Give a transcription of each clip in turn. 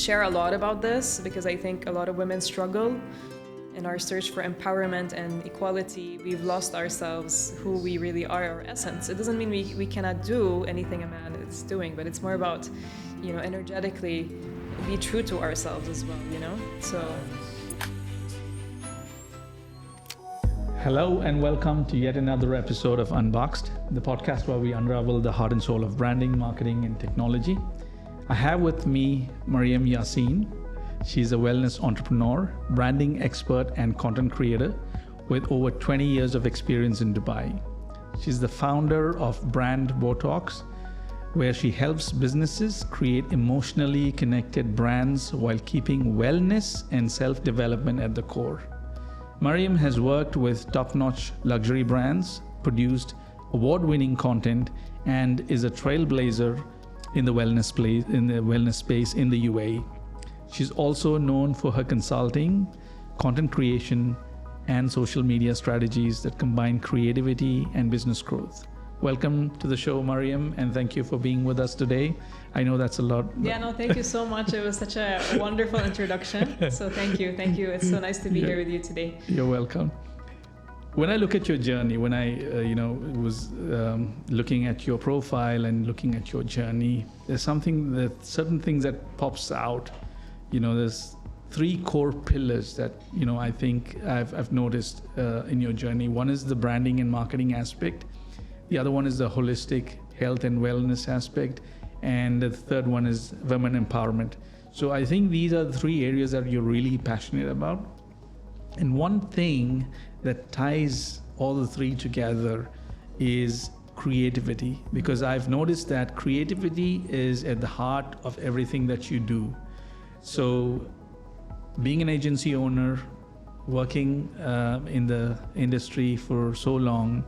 share a lot about this because I think a lot of women struggle in our search for empowerment and equality. We've lost ourselves, who we really are, our essence. It doesn't mean we cannot do anything a man is doing, but it's more about, energetically be true to ourselves as well, So. Hello and welcome to yet another episode of Unboxed, the podcast where we unravel the heart and soul of branding, marketing, and technology. I have with me Mariam Yasin. She's a wellness entrepreneur, branding expert, and content creator with over 20 years of experience in Dubai. She's the founder of Brand Botox, where she helps businesses create emotionally connected brands while keeping wellness and self-development at the core. Mariam has worked with top-notch luxury brands, produced award-winning content, and is a trailblazer in the wellness space in the UAE. She's also known for her consulting, content creation, and social media strategies that combine creativity and business growth. Welcome to the show, Mariam, and thank you for being with us today. I know that's a lot. Yeah, no, thank you so much. It was such a wonderful introduction. So thank you. It's so nice to be here with you today. You're welcome. When I look at your journey, when I was looking at your profile and looking at your journey, there's certain things that pops out. There's three core pillars that I think I've noticed in your journey. One is the branding and marketing aspect. The other one is the holistic health and wellness aspect. And the third one is women empowerment. So I think these are the three areas that you're really passionate about. And one thing that ties all the three together is creativity, because I've noticed that creativity is at the heart of everything that you do. So being an agency owner, working in the industry for so long,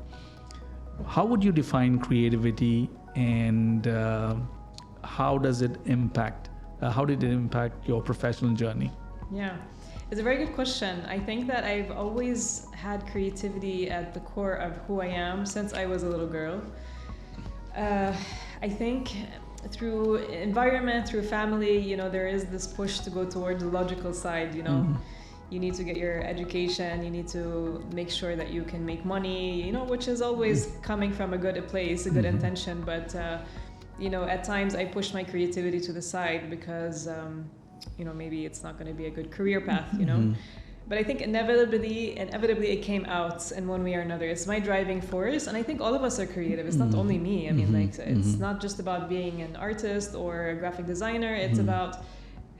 how would you define creativity, and how did it impact your professional journey? Yeah, it's a very good question. I think that I've always had creativity at the core of who I am since I was a little girl. I think through environment, through family, there is this push to go towards the logical side, Mm-hmm. You need to get your education, you need to make sure that you can make money, which is always coming from a good place, a good Mm-hmm. intention. But, at times I pushed my creativity to the side because, maybe it's not going to be a good career path, Mm-hmm. But I think inevitably it came out in one way or another. It's my driving force, and I think all of us are creative. It's not only me. I mean, it's not just about being an artist or a graphic designer. It's about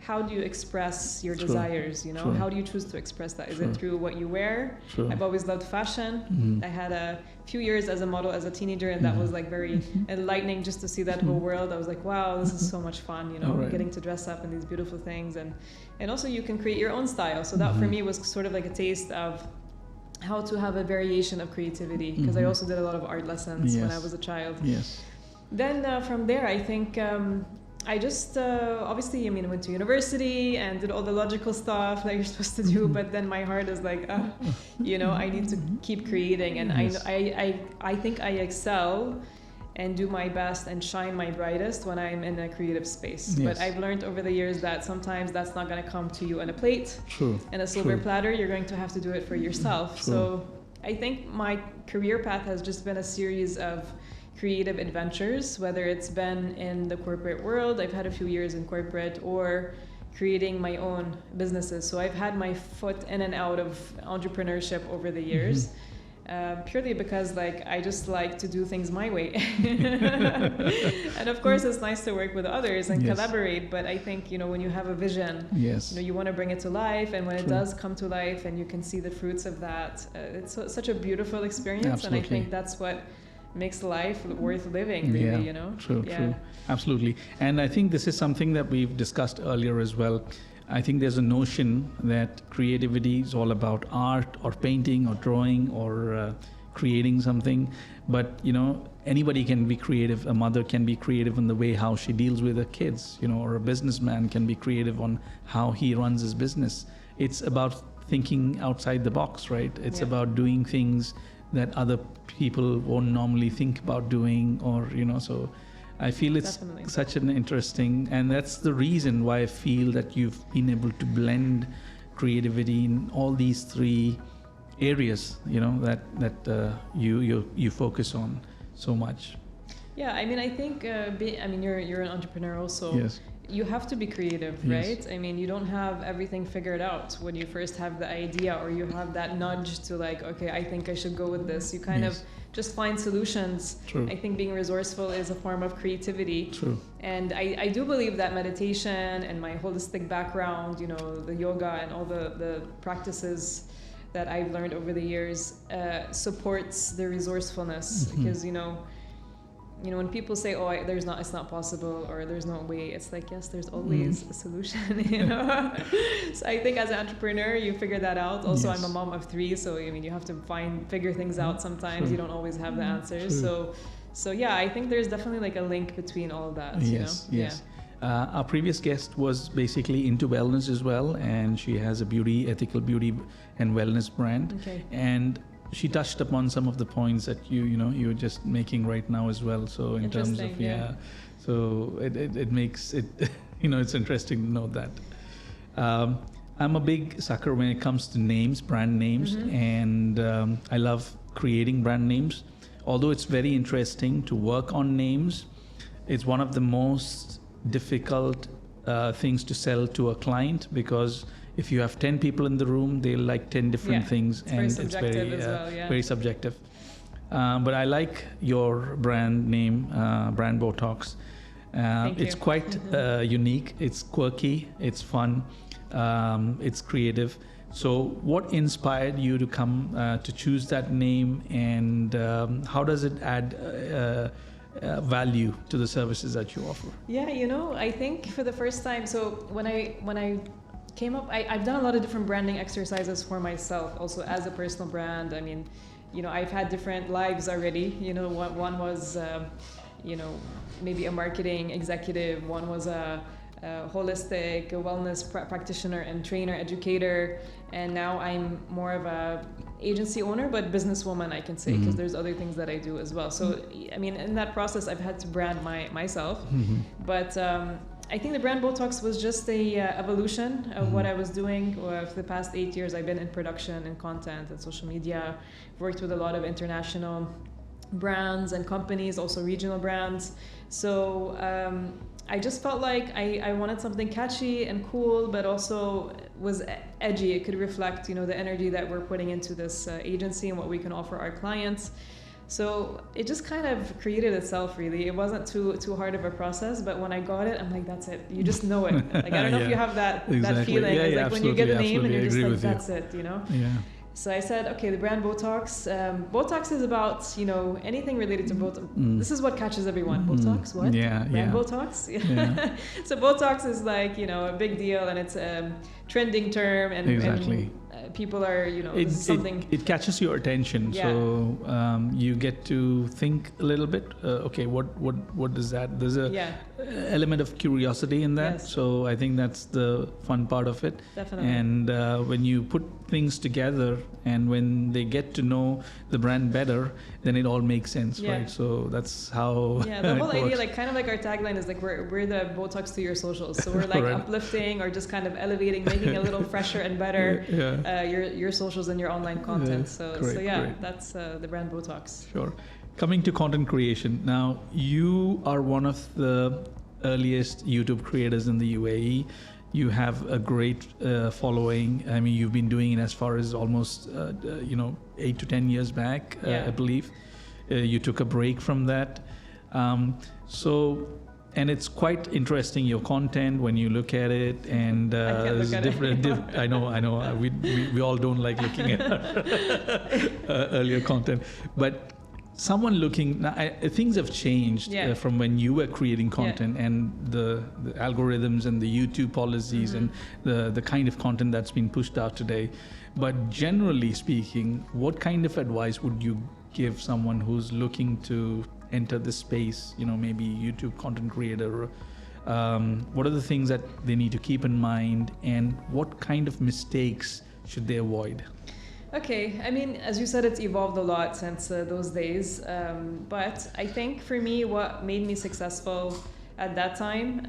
how do you express your desires, True. How do you choose to express that? Is it through what you wear? True. I've always loved fashion. I had a few years as a model as a teenager, and that was like very enlightening just to see that whole world. I was like, wow, this is so much fun, Right. getting to dress up in these beautiful things. And also you can create your own style. So that for me was sort of like a taste of how to have a variation of creativity, because I also did a lot of art lessons when I was a child. Yes. Then from there, I think I just obviously, I went to university and did all the logical stuff that you're supposed to do. But then my heart is like, I need to keep creating. And Yes. I think I excel and do my best and shine my brightest when I'm in a creative space. Yes. But I've learned over the years that sometimes that's not going to come to you on a plate, True. and a silver True. platter. You're going to have to do it for yourself. True. So I think my career path has just been a series of creative adventures, whether it's been in the corporate world. I've had a few years in corporate, or creating my own businesses. So I've had my foot in and out of entrepreneurship over the years. Purely because I just like to do things my way. And of course it's nice to work with others and collaborate, but I think when you have a vision, you want to bring it to life, and when it does come to life and you can see the fruits of that, it's such a beautiful experience. Absolutely. And I think that's what makes life worth living, really. True. Absolutely. And I think this is something that we've discussed earlier as well. I think there's a notion that creativity is all about art or painting or drawing or creating something. But, anybody can be creative. A mother can be creative in the way how she deals with her kids, or a businessman can be creative on how he runs his business. It's about thinking outside the box, right? It's about doing things that other people won't normally think about doing, or, so I feel it's Definitely. such an interesting, and that's the reason why I feel that you've been able to blend creativity in all these three areas, that you focus on so much. Yeah, I mean, I think, you're an entrepreneur also. Yes. You have to be creative, Yes. right? I mean, you don't have everything figured out when you first have the idea, or you have that nudge to like, okay, I think I should go with this. You kind Yes. of just find solutions. True. I think being resourceful is a form of creativity. True. And I do believe that meditation and my holistic background, the yoga and all the practices that I've learned over the years supports the resourcefulness. Mm-hmm. Because, when people say, "Oh, it's not possible," or "There's no way," it's like, yes, there's always a solution. So I think as an entrepreneur, you figure that out. Also, Yes. I'm a mom of 3, so you have to figure things out. Sometimes True. you don't always have the answers. True. So yeah, I think there's definitely like a link between all of that. Yes. Yeah. Our previous guest was basically into wellness as well, and she has a ethical beauty and wellness brand. Okay. And she touched upon some of the points that you're just making right now as well. So in terms of so it makes it it's interesting to know that. I'm a big sucker when it comes to names, brand names, and I love creating brand names. Although it's very interesting to work on names, it's one of the most difficult things to sell to a client, because if you have 10 people in the room, they'll like 10 different things, and it's very subjective. But I like your brand name, Brand Botox. It's quite unique. It's quirky. It's fun. It's creative. So, what inspired you to come to choose that name, and how does it add value to the services that you offer? Yeah, I think for the first time, so when I came up, I've done a lot of different branding exercises for myself, also as a personal brand. I mean, I've had different lives already. One was, maybe a marketing executive. One was a holistic wellness practitioner and trainer, educator. And now I'm more of a agency owner, but businesswoman, I can say, because there's other things that I do as well. So, I mean, in that process, I've had to brand myself. But I think the Brand Botox was just a evolution of what I was doing. For the past 8 years, I've been in production and content and social media. Worked with a lot of international brands and companies, also regional brands. So I just felt like I wanted something catchy and cool, but also was edgy. It could reflect, the energy that we're putting into this agency and what we can offer our clients. So it just kind of created itself, really. It wasn't too hard of a process, but when I got it, I'm like, that's it. You just know it. Like, I don't know if you have that feeling. Yeah, it's like when you get a name and you're just like, that's it, Yeah. So I said, okay, the brand Botox. Botox is about, anything related to Botox. This is what catches everyone. Botox, what? Brand Botox? Yeah. So Botox is like, a big deal, and it's a trending term, and, exactly. and people are, something. It catches your attention, so you get to think a little bit. Okay, what is that? There's a element of curiosity in that. Yes. So I think that's the fun part of it. Definitely. And when you put things together, and when they get to know the brand better, then it all makes sense, right? So that's how. Yeah, the whole idea, like kind of like our tagline is like we're the Botox to your socials. So we're like uplifting, or just kind of elevating, making a little fresher and better your socials and your online content. Great. That's the Brand Botox. Sure. Coming to content creation, now you are one of the earliest YouTube creators in the UAE. You have a great following. I mean, you've been doing it as far as almost 8 to 10 years back, I believe. You took a break from that. And it's quite interesting, your content, when you look at it, and it's different. I know. We all don't like looking at earlier content, but someone looking now, things have changed from when you were creating content, and the algorithms and the YouTube policies and the kind of content that's been pushed out today. But generally speaking, what kind of advice would you give someone who's looking to enter this space, maybe YouTube content creator? What are the things that they need to keep in mind, and what kind of mistakes should they avoid? Okay, I mean, as you said, it's evolved a lot since those days. But I think for me, what made me successful at that time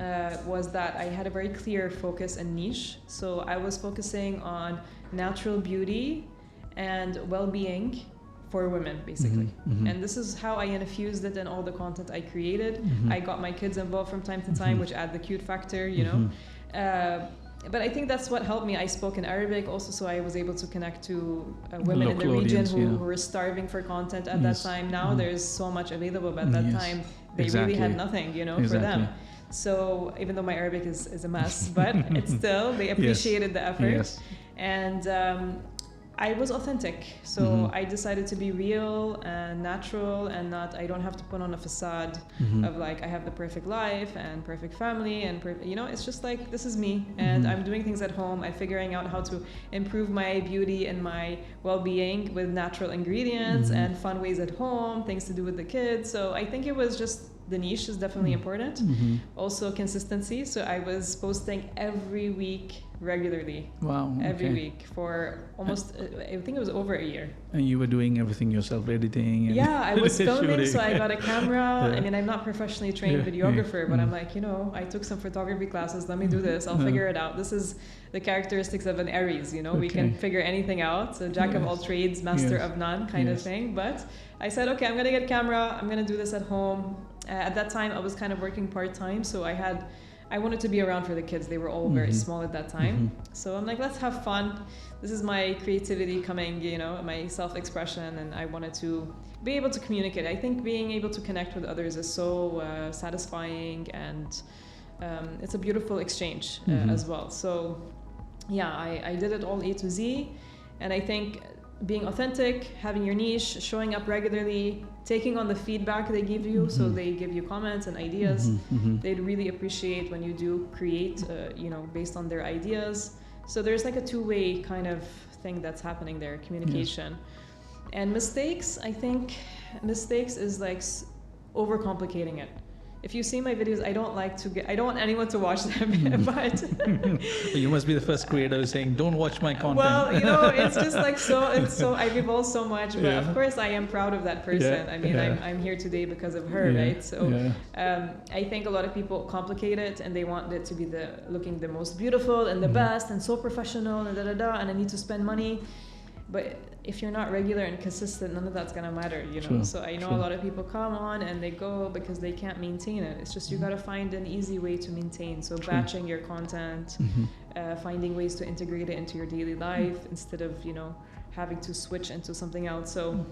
was that I had a very clear focus and niche. So I was focusing on natural beauty and well-being for women, basically. And this is how I infused it in all the content I created. I got my kids involved from time to time, which add the cute factor, you know. But I think that's what helped me. I spoke in Arabic also, so I was able to connect to women in the region who were starving for content at that time. Now there's so much available, but at that time they really had nothing, you know, for them. So even though my Arabic is a mess, but it's still, they appreciated the effort. And I was authentic. So I decided to be real and natural and not, I don't have to put on a facade of like, I have the perfect life and perfect family and, you know, it's just like, this is me and I'm doing things at home. I'm figuring out how to improve my beauty and my well-being with natural ingredients and fun ways at home, things to do with the kids. So I think it was just, the niche is definitely important. Also consistency. So I was posting every week regularly. Wow. Okay. Every week for almost, I think it was over a year. And you were doing everything yourself, editing? And yeah, I was filming, so I got a camera. I mean, I'm not professionally trained videographer, but I'm like, you know, I took some photography classes. Let me do this. I'll figure it out. This is the characteristics of an Aries, you know, we can figure anything out. So jack of all trades, master of none kind of thing. But I said, okay, I'm going to get a camera. I'm going to do this at home. At that time, I was kind of working part-time, so I wanted to be around for the kids. They were all very small at that time. So I'm like, let's have fun. This is my creativity coming, you know, my self-expression, and I wanted to be able to communicate. I think being able to connect with others is so satisfying, and it's a beautiful exchange as well. So yeah, I did it all A to Z, and I think being authentic, having your niche, showing up regularly, taking on the feedback they give you, so they give you comments and ideas. They'd really appreciate when you do create, you know, based on their ideas. So there's like a two-way kind of thing that's happening there, communication. And mistakes, I think mistakes is like overcomplicating it. If you see my videos, I don't want anyone to watch them, but you must be the first creator saying, don't watch my content. Well, you know, it's just like I've evolved so much, but of course I am proud of that person. I mean, I'm here today because of her, right? So I think a lot of people complicate it and they want it to be looking the most beautiful and the best and so professional and and I need to spend money. But if you're not regular and consistent, none of that's gonna matter, you know. So I know a lot of people come on and they go because they can't maintain it. It's just you gotta find an easy way to maintain. So batching your content, finding ways to integrate it into your daily life instead of, you know, having to switch into something else. So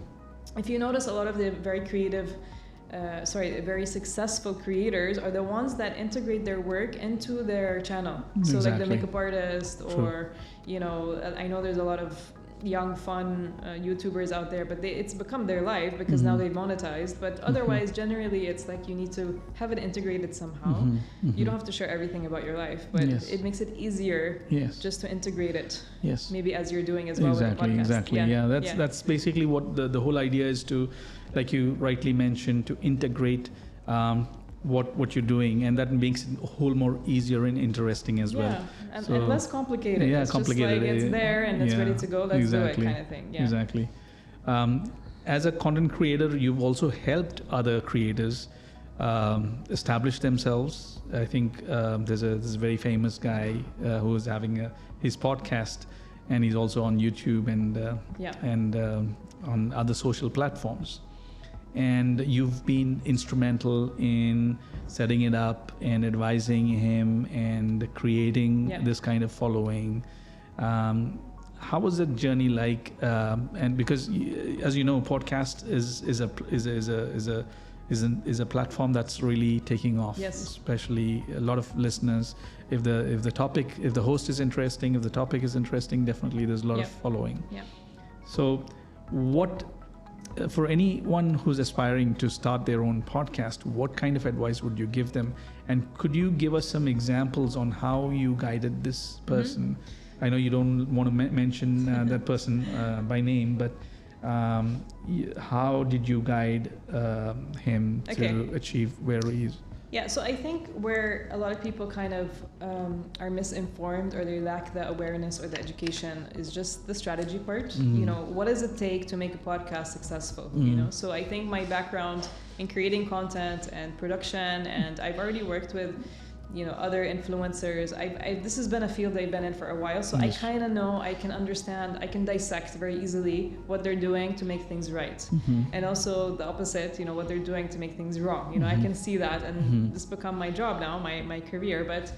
if you notice, a lot of the very creative, very successful creators are the ones that integrate their work into their channel. So like the makeup artist or, you know, I know there's a lot of young fun YouTubers out there, but it's become their life because now they've monetized. But otherwise, generally, it's like you need to have it integrated somehow. You don't have to share everything about your life, but it makes it easier just to integrate it. Maybe as you're doing as well with the podcast. Exactly. Yeah, that's basically what the whole idea is, to, like you rightly mentioned, to integrate what you're doing, and that makes it a whole more easier and interesting as well. And less complicated. It's complicated. Just like it's there and it's ready to go. Let's do it, kind of thing. Exactly. As a content creator, you've also helped other creators establish themselves. I think there's this very famous guy who is having his podcast, and he's also on YouTube and on other social platforms. And you've been instrumental in setting it up and advising him and creating this kind of following. How was that journey like? And because, as you know, podcast is a platform that's really taking off. Especially a lot of listeners. If the host is interesting, if the topic is interesting, definitely there's a lot of following. So, for anyone who's aspiring to start their own podcast, what kind of advice would you give them? And could you give us some examples on how you guided this person? I know you don't want to mention that person by name, but how did you guide him to achieve where he is? Yeah, so I think where a lot of people kind of are misinformed or they lack the awareness or the education is just the strategy part. You know, what does it take to make a podcast successful? You know, so I think my background in creating content and production, and I've already worked with, you know, other influencers. This has been a field I've been in for a while, so I kind of know, I can understand, I can dissect very easily what they're doing to make things right, and also the opposite, you know, what they're doing to make things wrong. You know, I can see that, and this become my job now, my career. But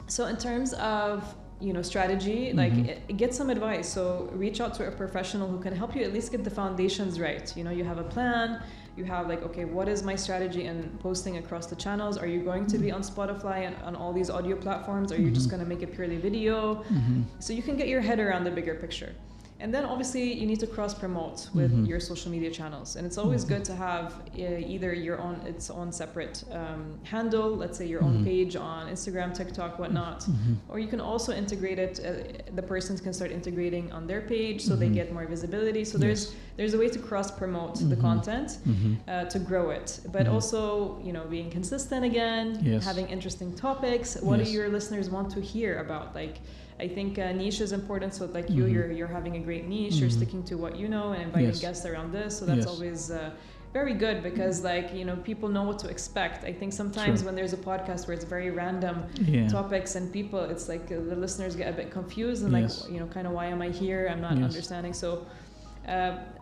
so in terms of, you know, strategy, like get some advice. So reach out to a professional who can help you at least get the foundations right. You know, you have a plan. You have like, okay, what is my strategy in posting across the channels? Are you going to be on Spotify and on all these audio platforms? Or are you just going to make it purely video? So you can get your head around the bigger picture. And then obviously you need to cross promote with your social media channels. And it's always good to have either its own separate handle, let's say your own page on Instagram, TikTok, whatnot. Or you can also integrate it, the persons can start integrating on their page so they get more visibility. So there's a way to cross promote the content to grow it. But also, you know, being consistent again, having interesting topics. What do your listeners want to hear about? Like, I think niche is important. So like you're having a great niche, you're sticking to what you know and inviting guests around this. So that's always very good because like, you know, people know what to expect. I think sometimes when there's a podcast where it's very random topics and people, it's like the listeners get a bit confused and like, you know, kind of why am I here? I'm not understanding. So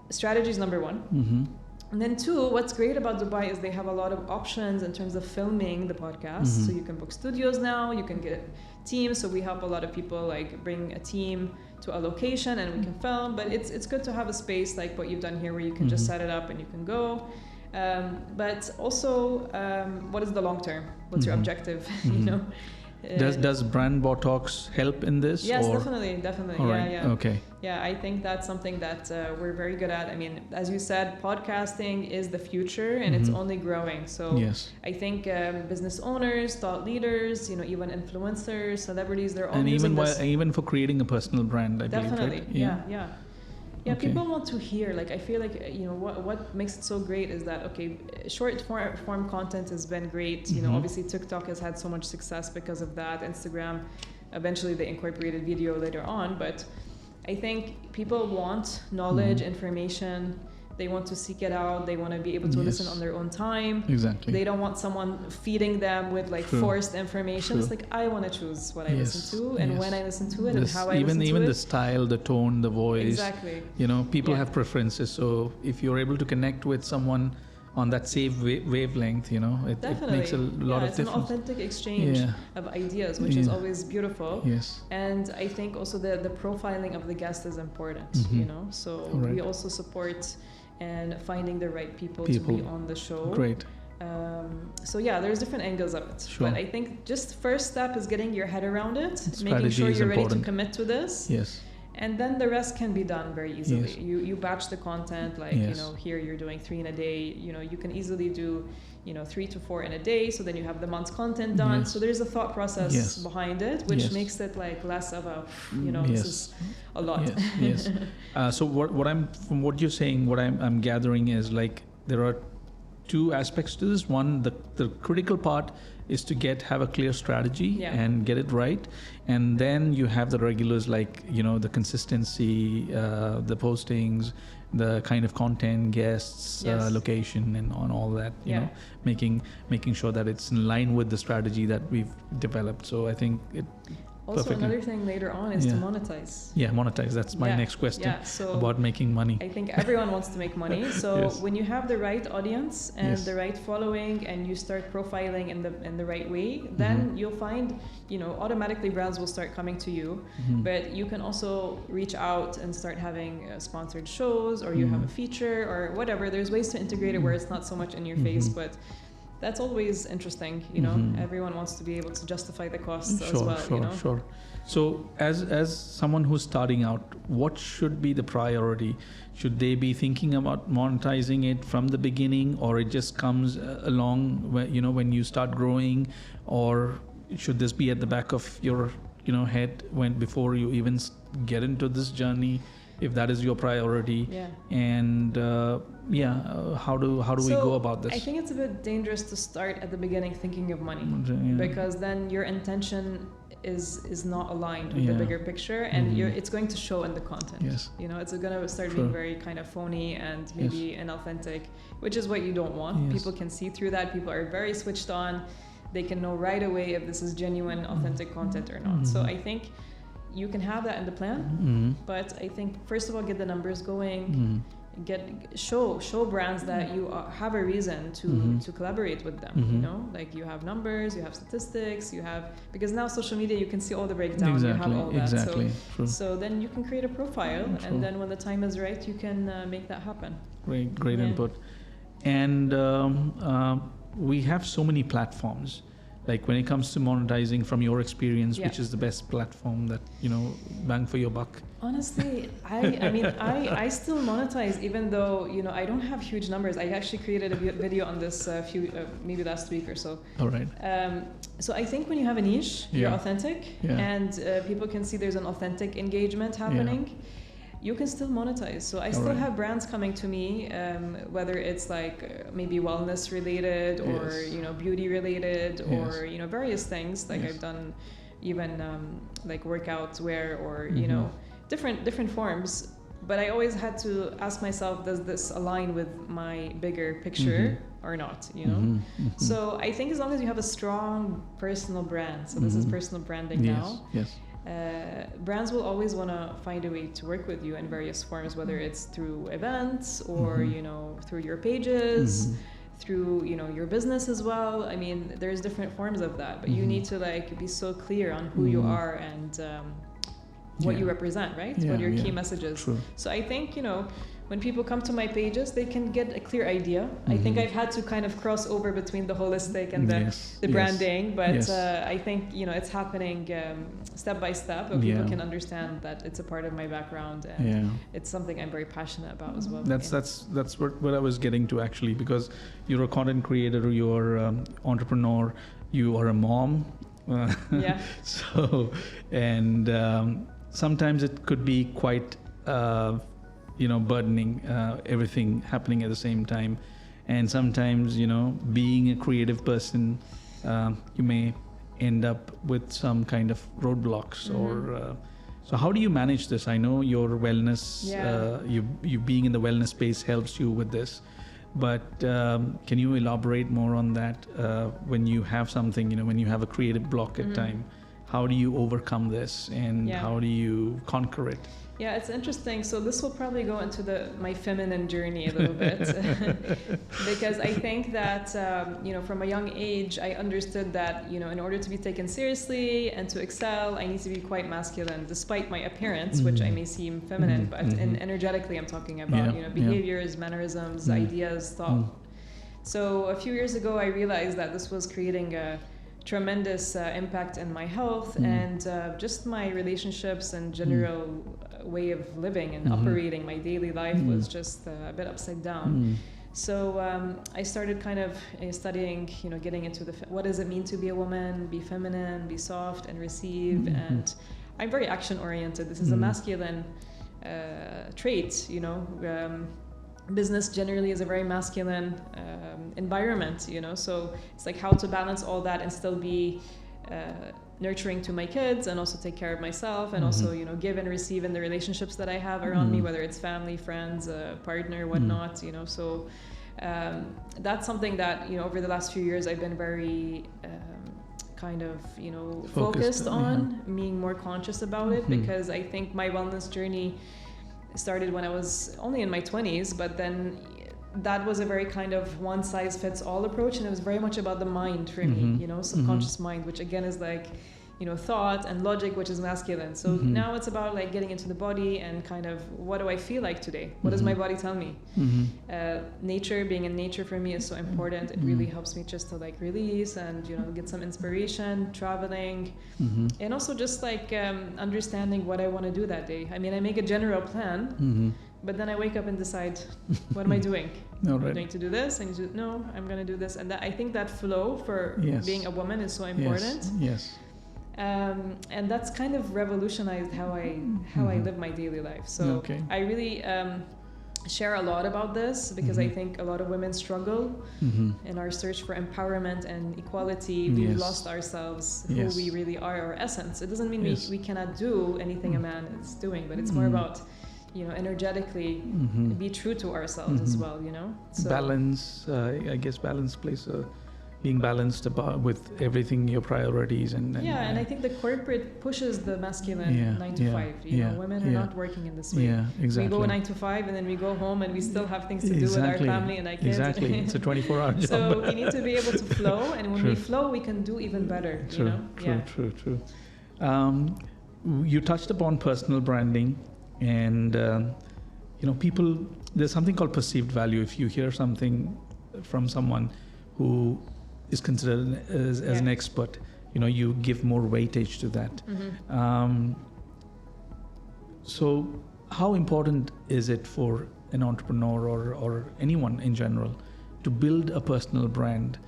strategy is number one. And then two, what's great about Dubai is they have a lot of options in terms of filming the podcast. So you can book studios now, you can get teams. So we help a lot of people like bring a team to a location and we can film. But it's good to have a space like what you've done here where you can just set it up and you can go. But also, what is the long term? What's your objective? You know? Does Brand Botox help in this? Yes, definitely. All right. Yeah. Okay. Yeah, I think that's something that we're very good at. I mean, as you said, podcasting is the future and it's only growing. So I think business owners, thought leaders, you know, even influencers, celebrities, they're all using this. Even for creating a personal brand, I believe, right? Yeah, people want to hear. Like, I feel like, you know, what makes it so great is that, okay, short form content has been great. You know, obviously TikTok has had so much success because of that. Instagram, eventually they incorporated video later on. But I think people want knowledge, information. They want to seek it out. They want to be able to listen on their own time. Exactly. They don't want someone feeding them with like forced information. It's like, I want to choose what I listen to and when I listen to it and how I listen to it. Even the style, the tone, the voice. Exactly. You know, people have preferences. So if you're able to connect with someone on that same wavelength, you know, it makes a lot of difference. It's an authentic exchange of ideas, which is always beautiful. And I think also the profiling of the guest is important, you know. So we also support and finding the right people to be on the show. Great. So yeah, there's different angles of it. Sure. But I think just first step is getting your head around it, strategy making sure you're ready to important. commit to this. Yes. And then the rest can be done very easily. You batch the content, like, you know, here you're doing 3 in a day. You know, you can easily do, you know, 3 to 4 in a day. So then you have the month's content done. So there's a thought process behind it, which makes it like less of a, you know, this is a lot. So from what you're saying, what I'm gathering is like there are 2 aspects to this. One, the critical part is to have a clear strategy and get it right. And then you have the regulars like, you know, the consistency, the postings, the kind of content, guests, location, and on all that, you know, making sure that it's in line with the strategy that we've developed. So I think it also another thing later on is to monetize. Monetize. That's my next question so about making money. I think everyone wants to make money. So when you have the right audience and the right following and you start profiling in the right way, then you'll find, you know, automatically brands will start coming to you. But you can also reach out and start having sponsored shows, or you have a feature or whatever. There's ways to integrate it where it's not so much in your face, but that's always interesting, you know. Everyone wants to be able to justify the costs as well, you know. Sure. So as someone who's starting out, what should be the priority? Should they be thinking about monetizing it from the beginning, or it just comes along when, you know, when you start growing, or should this be at the back of your, you know, head before you even get into this journey? if that is your priority. Yeah. And how do we go about this? I think it's a bit dangerous to start at the beginning thinking of money, because then your intention is not aligned with the bigger picture, and it's going to show in the content. Yes. You know, it's going to start being very kind of phony and maybe inauthentic, which is what you don't want. Yes. People can see through that. People are very switched on. They can know right away if this is genuine, authentic content or not. So I think you can have that in the plan, but I think first of all, get the numbers going. Show brands that you have a reason to collaborate with them. You know, like you have numbers, you have statistics, because now social media, you can see all the breakdown. You have all that. So then you can create a profile, and then when the time is right, you can make that happen. Great input. And we have so many platforms. Like when it comes to monetizing, from your experience, which is the best platform that, bang for your buck? Honestly, I still monetize, even though, I don't have huge numbers. I actually created a video on this maybe last week or so. All right. So I think when you have a niche, you're authentic, and people can see there's an authentic engagement happening. You can still monetize. So I still have brands coming to me, whether it's like maybe wellness related or beauty related or various things. Like I've done even like workout wear or different forms. But I always had to ask myself, does this align with my bigger picture or not? So I think as long as you have a strong personal brand, so this is personal branding now. Yes. Brands will always want to find a way to work with you in various forms, whether it's through events or through your pages, through your business as well. I mean, there's different forms of that, but you need to be so clear on who you are and what you represent, right? What are your key messages. True. So I think when people come to my pages, they can get a clear idea. I think I've had to kind of cross over between the holistic and the branding, but I think it's happening step by step, but people can understand that it's a part of my background, and it's something I'm very passionate about as well. That's what I was getting to, actually, because you're a content creator, you're an entrepreneur, you are a mom. So, and sometimes it could be quite burdening, everything happening at the same time. And sometimes, being a creative person, you may end up with some kind of roadblocks or... So how do you manage this? I know your wellness, you being in the wellness space helps you with this. But can you elaborate more on that? When you have something, when you have a creative block at time, how do you overcome this, and how do you conquer it? Yeah, it's interesting. So this will probably go into my feminine journey a little bit, because I think that from a young age, I understood that in order to be taken seriously and to excel, I need to be quite masculine, despite my appearance, which I may seem feminine, but energetically, I'm talking about behaviors, mannerisms, ideas, thought. So a few years ago, I realized that this was creating a tremendous impact in my health and just my relationships and general way of living and operating. My daily life was just a bit upside down. So I started kind of studying, getting into what does it mean to be a woman, be feminine, be soft and receive. And I'm very action oriented. This is a masculine trait, business generally is a very masculine environment, so it's like how to balance all that and still be nurturing to my kids and also take care of myself and also give and receive in the relationships that I have around me, whether it's family, friends, partner, whatnot, so that's something that over the last few years I've been very kind of focused on, being more conscious about it, because I think my wellness journey started when I was only in my 20s, but then that was a very kind of one size fits all approach, and it was very much about the mind for me, subconscious mind, which again is like thought and logic, which is masculine. So now it's about like getting into the body and kind of what do I feel like today? What does my body tell me? Nature, being in nature for me is so important. It really helps me just to like release and get some inspiration, traveling, and also just like understanding what I want to do that day. I mean, I make a general plan, but then I wake up and decide, what am I doing? I'm going to do this. I'm going to do this. And that, I think that flow for being a woman is so important. Yes. And that's kind of revolutionized how I live my daily life. So I really share a lot about this because I think a lot of women struggle in our search for empowerment and equality. We've lost ourselves, who we really are, our essence. It doesn't mean we cannot do anything a man is doing, but it's more about, you know, energetically be true to ourselves as well, you know. So balance, I guess balance plays being balanced about with everything, your priorities and and I think the corporate pushes the masculine 9 to 5. You know, women are not working in this way. Yeah, exactly. We go 9 to 5 and then we go home and we still have things to do with our family and our kids. Exactly, it's a 24-hour job. So we need to be able to flow, and when we flow, we can do even better. True, you know? True. You touched upon personal branding, and you know, people. There's something called perceived value. If you hear something from someone who is considered as an expert, you know, you give more weightage to that. So how important is it for an entrepreneur or anyone in general to build a personal brand,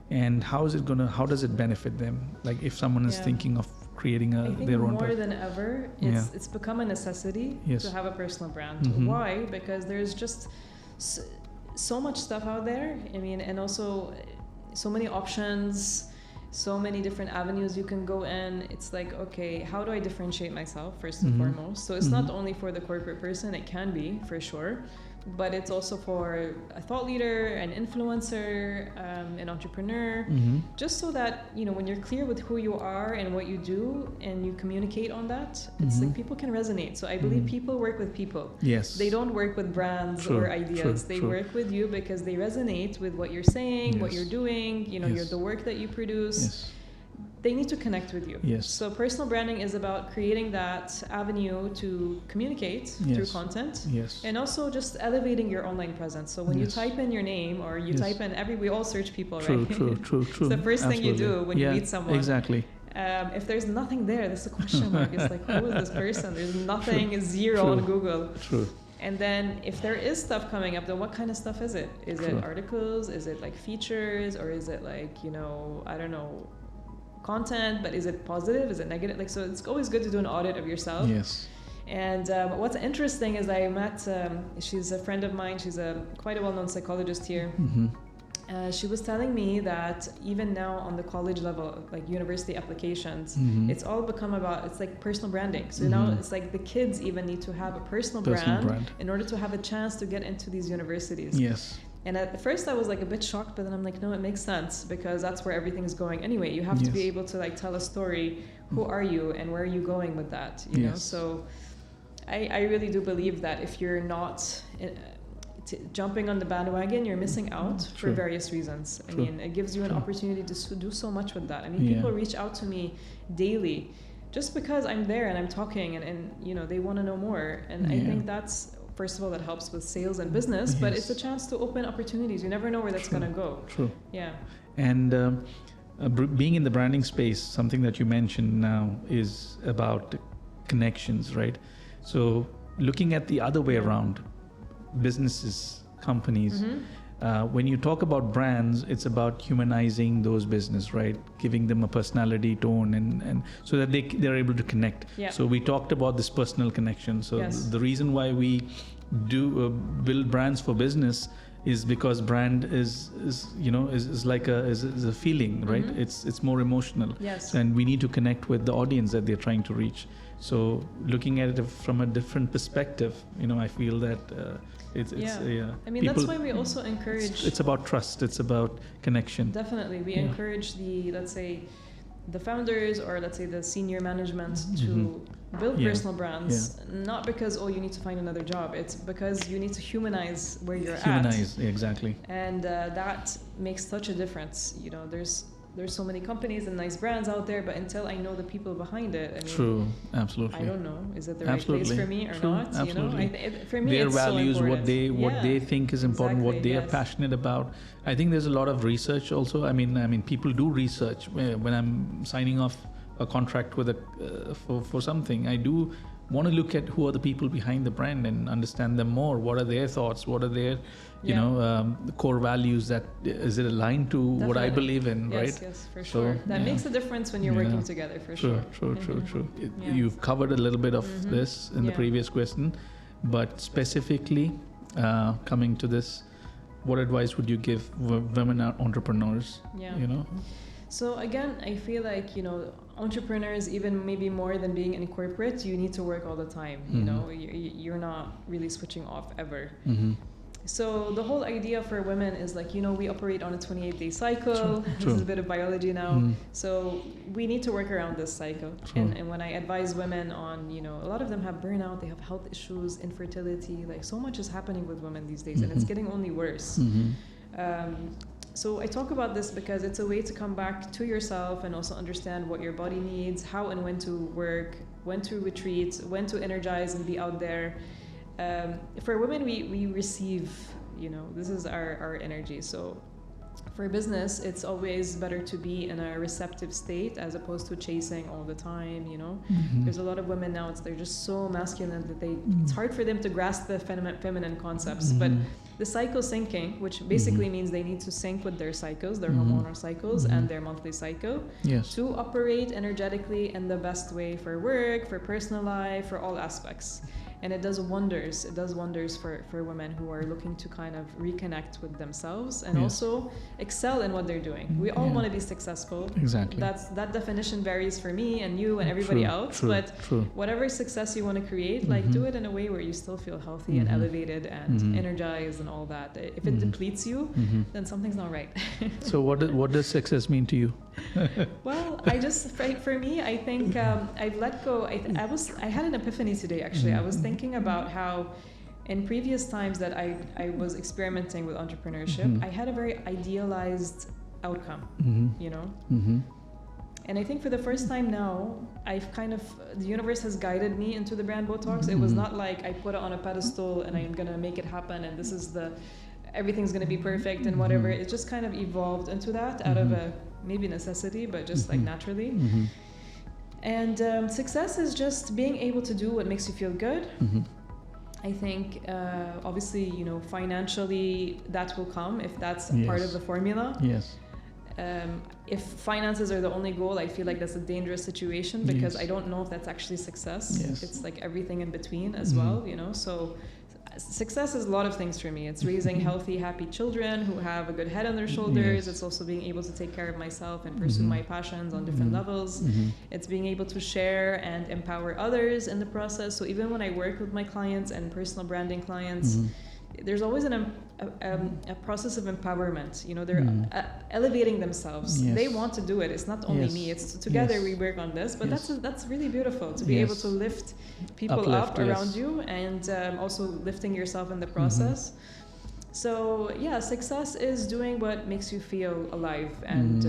and how does it benefit them? Like if someone is thinking of creating their own more than ever, it's become a necessity to have a personal brand. Why? Because there's just so much stuff out there. I mean, and also so many options, so many different avenues you can go in. It's like, okay, how do I differentiate myself first and foremost? So it's not only for the corporate person, it can be for sure, but it's also for a thought leader, an influencer, an entrepreneur, just so that, you know, when you're clear with who you are and what you do and you communicate on that, it's like people can resonate. So I believe people work with people. Yes. They don't work with brands or ideas. They work with you because they resonate with what you're saying, what you're doing, you know, the work that you produce. They need to connect with you. Yes. So personal branding is about creating that avenue to communicate through content. Yes. And also just elevating your online presence. So when you type in your name or you type in we all search people, right? True. It's the first thing you do when you meet someone. Exactly. If there's nothing there, that's a question mark. It's like, who is this person? There's nothing, zero on Google. True. And then if there is stuff coming up, then what kind of stuff is it? Is it articles? Is it like features? Or is it like, you know, I don't know, content? But is it positive? Is it negative? Like, so it's always good to do an audit of yourself. Yes. And what's interesting is I met, she's a friend of mine. She's quite a well-known psychologist here. She was telling me that even now on the college level, like university applications, it's all become about, it's like personal branding. So now it's like the kids even need to have a personal brand in order to have a chance to get into these universities. Yes. And at first I was like a bit shocked, but then I'm like, no, it makes sense because that's where everything is going anyway. You have to be able to like tell a story. Who are you and where are you going with that? You know? So I really do believe that if you're not jumping on the bandwagon, you're missing out for various reasons. I mean, it gives you an opportunity to do so much with that. I mean, people reach out to me daily just because I'm there and I'm talking and you know, they want to know more. And I think that's, first of all, that helps with sales and business, but it's a chance to open opportunities. You never know where that's going to go. True. Yeah. And being in the branding space, something that you mentioned now is about connections, right? So looking at the other way around, businesses, companies, when you talk about brands, it's about humanizing those business, right? Giving them a personality, tone, and so that they're able to connect. So we talked about this personal connection. So the reason why we do build brands for business is because brand is like a feeling, right? It's more emotional. Yes. And we need to connect with the audience that they're trying to reach. So looking at it from a different perspective, you know, I feel that I mean, that's why we also encourage. It's about trust. It's about connection. Definitely, we encourage let's say, the founders or let's say the senior management to build personal brands, not because you need to find another job. It's because you need to humanize where you're at. Exactly. And that makes such a difference. You know, there's so many companies and nice brands out there, but until I know the people behind it, I mean, true, absolutely. I don't know. Is it the right place for me or not? Absolutely. You know, for me, their it's values, so what they think is important, what they are yes. passionate about. I think there's a lot of research also. I mean, people do research. When I'm signing off a contract with for something, I do want to look at who are the people behind the brand and understand them more. What are their thoughts? What are their, the core values? That is it aligned to what I believe in, right? Yes, for sure. That makes a difference when you're working together, for sure. True. You've covered a little bit of this in the previous question, but specifically coming to this, what advice would you give women entrepreneurs? So again, I feel like, entrepreneurs, even maybe more than being in corporate, you need to work all the time. You're not really switching off ever. So the whole idea for women is like, we operate on a 28-day cycle. This is a bit of biology now. So we need to work around this cycle. And when I advise women on, a lot of them have burnout, they have health issues, infertility, like so much is happening with women these days, and it's getting only worse. So I talk about this because it's a way to come back to yourself and also understand what your body needs, how and when to work, when to retreat, when to energize and be out there. For women, we receive, this is our energy. So for business, it's always better to be in a receptive state as opposed to chasing all the time, There's a lot of women now, they're just so masculine that it's hard for them to grasp the feminine concepts. But the cycle syncing, which basically means they need to sync with their cycles, their hormonal cycles and their monthly cycle to operate energetically in the best way for work, for personal life, for all aspects. And it does wonders. It does wonders for women who are looking to kind of reconnect with themselves and also excel in what they're doing. We all want to be successful. Exactly. That definition varies for me and you and everybody else. But whatever success you want to create, do it in a way where you still feel healthy and elevated and energized and all that. If it depletes you, then something's not right. So what does success mean to you? Well, for me, I think I've let go. I had an epiphany today, actually. I was thinking about how in previous times that I was experimenting with entrepreneurship, I had a very idealized outcome, And I think for the first time now, the universe has guided me into the Brand Botox. It was not like I put it on a pedestal and I'm going to make it happen and this is everything's going to be perfect and whatever. It just kind of evolved into that out of a maybe necessity, but just like naturally. And success is just being able to do what makes you feel good. I think obviously, financially that will come if that's part of the formula. Yes. If finances are the only goal, I feel like that's a dangerous situation because I don't know if that's actually success. Yes. It's like everything in between as well, So success is a lot of things for me. It's raising healthy, happy children who have a good head on their shoulders. It's also being able to take care of myself and pursue my passions on different levels. It's being able to share and empower others in the process. So even when I work with my clients and personal branding clients, there's always a process of empowerment. They're elevating themselves. They want to do it. It's not only me. It's together we work on this. But that's really beautiful to be able to lift people up around you and also lifting yourself in the process. So success is doing what makes you feel alive and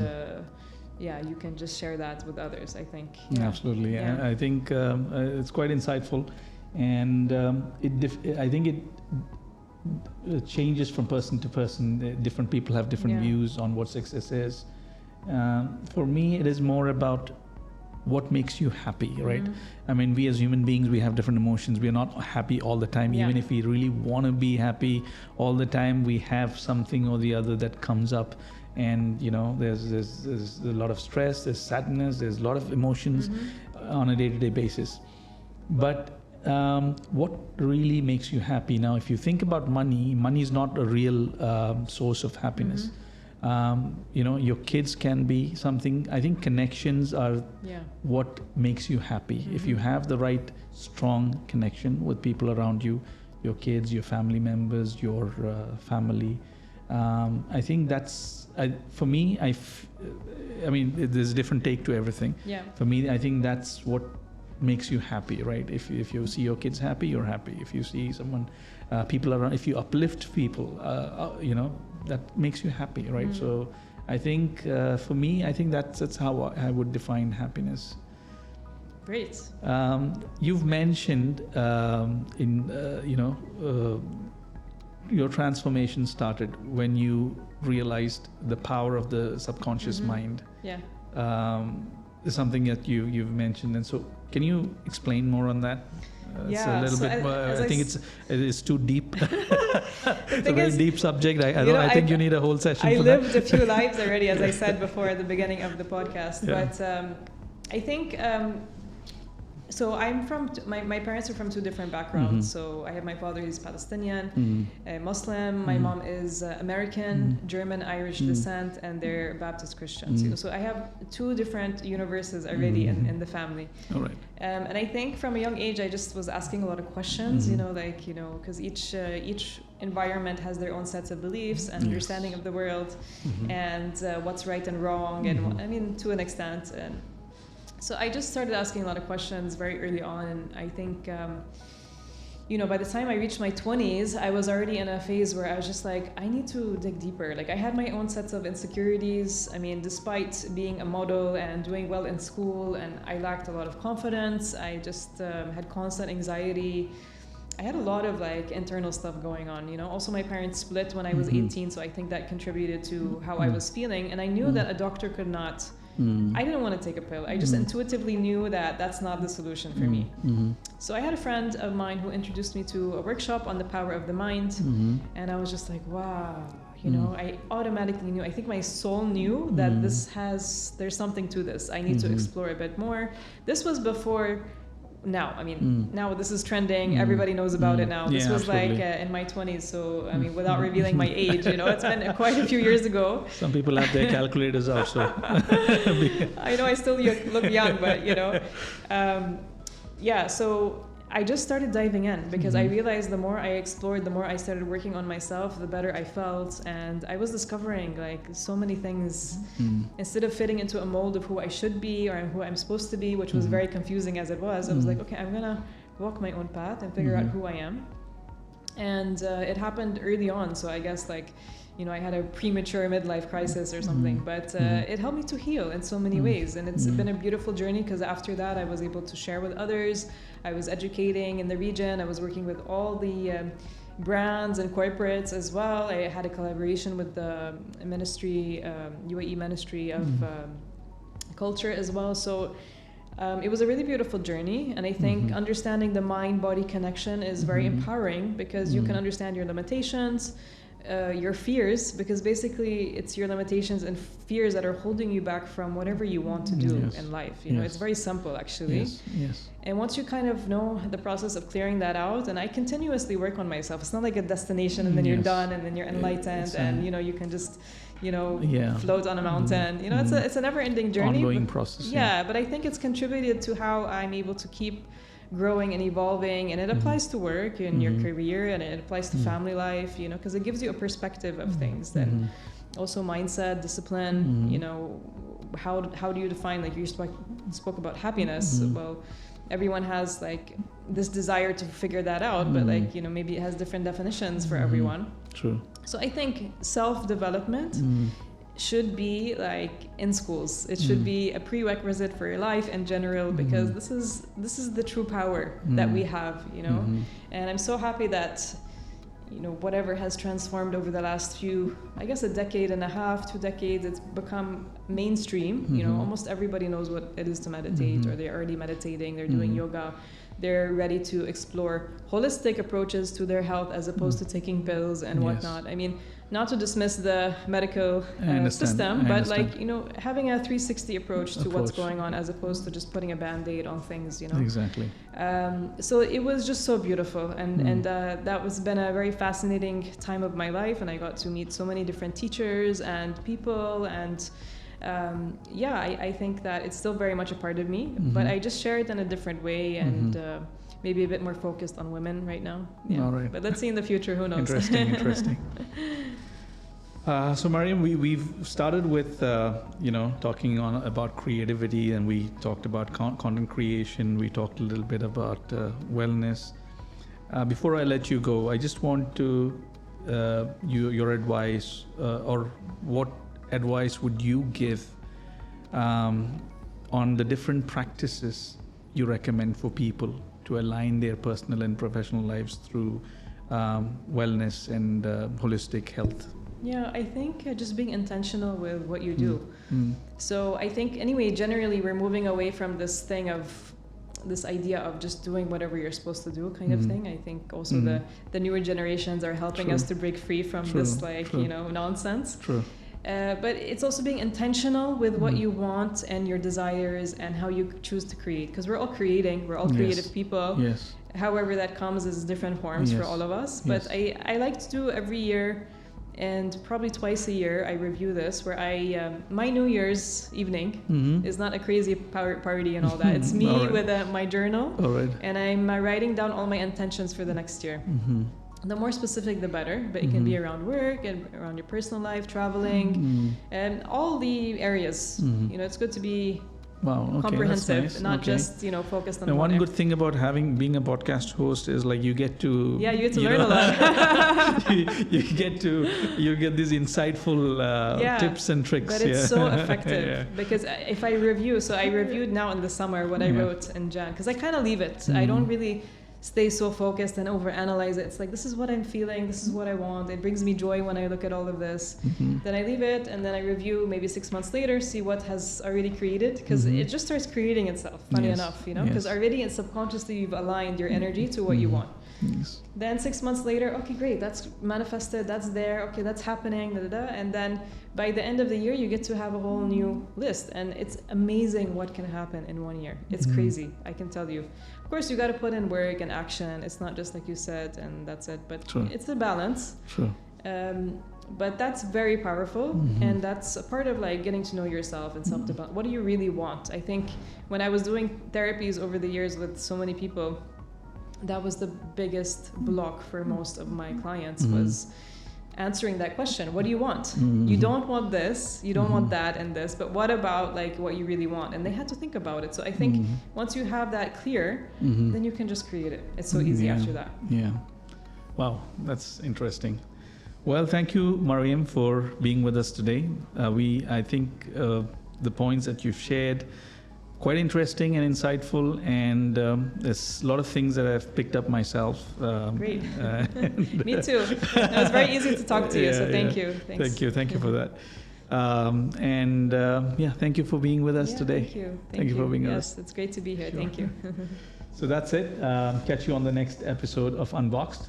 you can just share that with others, I think. Absolutely. I think it's quite insightful, and I think it changes from person to person. Different people have different views on what success is. For me, it is more about what makes you happy, right? I mean, we as human beings, we have different emotions. We are not happy all the time. Even if we really want to be happy all the time, we have something or the other that comes up. And there's a lot of stress, there's sadness, there's a lot of emotions on a day-to-day basis. But what really makes you happy? Now, if you think about money is not a real source of happiness. Your kids can be something. I think connections are what makes you happy. If you have the right strong connection with people around you, your kids, your family members, your family, I think that's, for me, I mean, there's a different take to everything. For me, I think that's what makes you happy, right? If you see your kids happy, you're happy. If you see someone, people around, if you uplift people, that makes you happy, right? So I think for me, I think that's how I would define happiness. Great. You've mentioned your transformation started when you realized the power of the subconscious mind. is something that you've mentioned, and so can you explain more on that? It's a little bit. I think it's too deep. It's a very deep subject. I think you need a whole session. I lived a few lives already, as I said before at the beginning of the podcast. Yeah. But I think. So I'm from, my parents are from two different backgrounds. So I have my father, he's Palestinian, Muslim. My mom is American, German, Irish descent, and they're Baptist Christians. You know, so I have two different universes already in the family. All right. And I think from a young age, I just was asking a lot of questions, because each environment has their own sets of beliefs and understanding of the world, and what's right and wrong, and to an extent. And so I just started asking a lot of questions very early on, and I think, by the time I reached my 20s, I was already in a phase where I was just like, I need to dig deeper. Like, I had my own sets of insecurities. I mean, despite being a model and doing well in school, and I lacked a lot of confidence, I just had constant anxiety. I had a lot of internal stuff going on, Also, my parents split when I was 18, so I think that contributed to how I was feeling. And I knew that a doctor could not. I didn't want to take a pill. I just intuitively knew that that's not the solution for me. So I had a friend of mine who introduced me to a workshop on the power of the mind, and I was just like, wow, I automatically knew. I think my soul knew that there's something to this. I need to explore a bit more. This was before. Now, now this is trending. Everybody knows about it now. This was in my 20s. So, without revealing my age, it's been quite a few years ago. Some people have their calculators out, so. I know I still look young, but, so I just started diving in because I realized the more I explored, the more I started working on myself, the better I felt. And I was discovering so many things instead of fitting into a mold of who I should be or who I'm supposed to be, which was very confusing as it was. I was like, okay, I'm going to walk my own path and figure out who I am. And it happened early on. So I guess I had a premature midlife crisis or something, but it helped me to heal in so many ways. And it's been a beautiful journey because after that, I was able to share with others. I was educating in the region. I was working with all the brands and corporates as well. I had a collaboration with the ministry, UAE Ministry of Culture as well. So it was a really beautiful journey. And I think understanding the mind-body connection is very empowering because you can understand your limitations, your fears, because basically it's your limitations and fears that are holding you back from whatever you want to do in life. It's very simple, actually. Yes. And once you kind of know the process of clearing that out, and I continuously work on myself. It's not like a destination and then you're done and then you're enlightened and you can just float on a mountain. It's a never-ending journey. Ongoing process. Yeah, but I think it's contributed to how I'm able to keep growing and evolving, and it applies to work and your career, and it applies to family life, because it gives you a perspective of things. Then also mindset, discipline, how do you define, you spoke about happiness. Well, everyone has this desire to figure that out, but maybe it has different definitions for everyone. True. So I think self-development should be in schools. It should be a prerequisite for your life in general, because this is the true power that we have, and I'm so happy that whatever has transformed over the last few, I guess a decade and a half, 2 decades, it's become mainstream. Almost everybody knows what it is to meditate, or they're already meditating, they're doing yoga, they're ready to explore holistic approaches to their health as opposed to taking pills and whatnot. Not to dismiss the medical system, but having a 360 approach to what's going on as opposed to just putting a band-aid on things, Exactly. So it was just so beautiful, and that was been a very fascinating time of my life, and I got to meet so many different teachers and people, and I think that it's still very much a part of me, but I just share it in a different way, and maybe a bit more focused on women right now. Yeah. All right. But let's see in the future, who knows? Interesting. So Mariam, we've started with talking about creativity, and we talked about content creation. We talked a little bit about wellness. Before I let you go, I just want to your advice, or what advice would you give on the different practices you recommend for people to align their personal and professional lives through wellness and holistic health? Yeah, I think just being intentional with what you do. Mm. So I think anyway, generally we're moving away from this thing of this idea of just doing whatever you're supposed to do kind of thing. I think also the newer generations are helping True. us to break free from this nonsense. True. But it's also being intentional with what you want and your desires and how you choose to create, because we're all creating, we're all creative people. Yes. However that comes is different forms for all of us. But I like to do every year, and probably twice a year I review this, where I my New Year's evening is not a crazy party and all that. It's me with my journal, and I'm writing down all my intentions for the next year. The more specific the better, but it can be around work and around your personal life, traveling, and all the areas. You know, it's good to be comprehensive, nice. not just focused on and one area. good thing about being a podcast host is like you get to you get to learn a lot. you get these insightful tips and tricks. But it's so effective because if I review, so I reviewed now in the summer what I wrote in Jan, because I kind of leave it. I don't really stay so focused and overanalyze it. It's like, this is what I'm feeling, this is what I want. It brings me joy when I look at all of this. Then I leave it, and then I review maybe 6 months later, see what has already created, because it just starts creating itself, funny enough, because already and subconsciously you've aligned your energy to what you want. Then 6 months later, okay, great, that's manifested, that's there, okay, that's happening, and then by the end of the year you get to have a whole new list, and it's amazing what can happen in 1 year. It's crazy, I can tell you. Of course, you got to put in work and action. It's not just like you said and that's it, but it's a balance. But that's very powerful, and that's a part of like getting to know yourself and self-development. What do you really want? I think when I was doing therapies over the years with so many people, that was the biggest block for most of my clients, was answering that question. What do you want? You don't want this, you don't want that and this, but what about like what you really want? And they had to think about it. So I think once you have that clear, then you can just create it. It's so easy after that. Wow, that's interesting. Well, thank you, Mariam, for being with us today. I think the points that you've shared, quite interesting and insightful, and there's a lot of things that I've picked up myself. Great. Me too. It was very easy to talk to you, so thank you. Thanks. Thank you for that. Thank you for being with us today. Thank you for being with us. Yes, it's great to be here. Thank you. So that's it. Catch you on the next episode of Unboxed.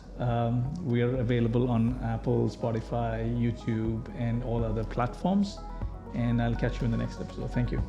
We are available on Apple, Spotify, YouTube, and all other platforms. And I'll catch you in the next episode. Thank you.